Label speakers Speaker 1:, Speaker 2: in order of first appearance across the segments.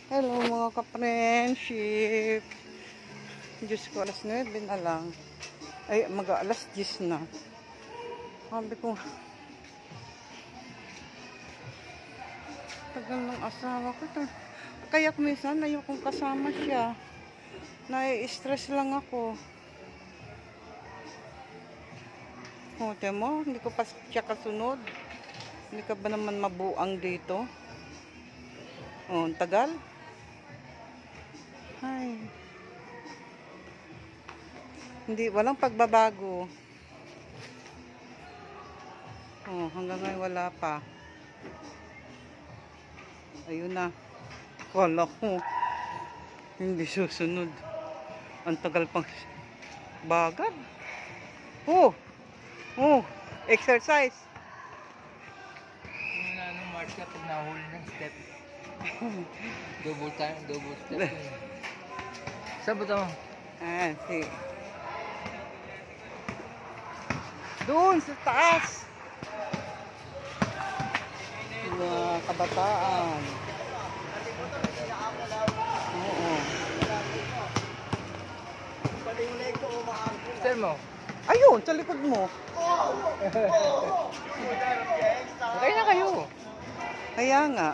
Speaker 1: Hello mga ka-friendship. Diyos ko, alas 9 na lang. Ay, mag-alas 10 na. Sabi ko, tagal ng asawa ko. Kaya minsan ayokong kasama siya. Nai-stress lang ako. Hote mo, hindi ko pa siya kasunod. Hindi ka ba naman mabuang dito? Oh, ang tagal. Ay. Hindi, walang pagbabago. Oh, hanggang ngayon wala pa. Ayun na. Kala ko hindi susunod. Ang tagal pang bagal. Oh! Oh! Exercise!
Speaker 2: Yung anong march ka pag nahuli ng step. Double time, double step. Saan ba ito?
Speaker 1: Ah, si. Doon sa taas. Mga kabataan. Oo.
Speaker 2: Saan mo?
Speaker 1: Ayun, sa likod mo.
Speaker 2: Sakay na kayo.
Speaker 1: Kaya nga.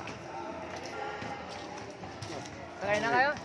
Speaker 2: Sakay na kayo?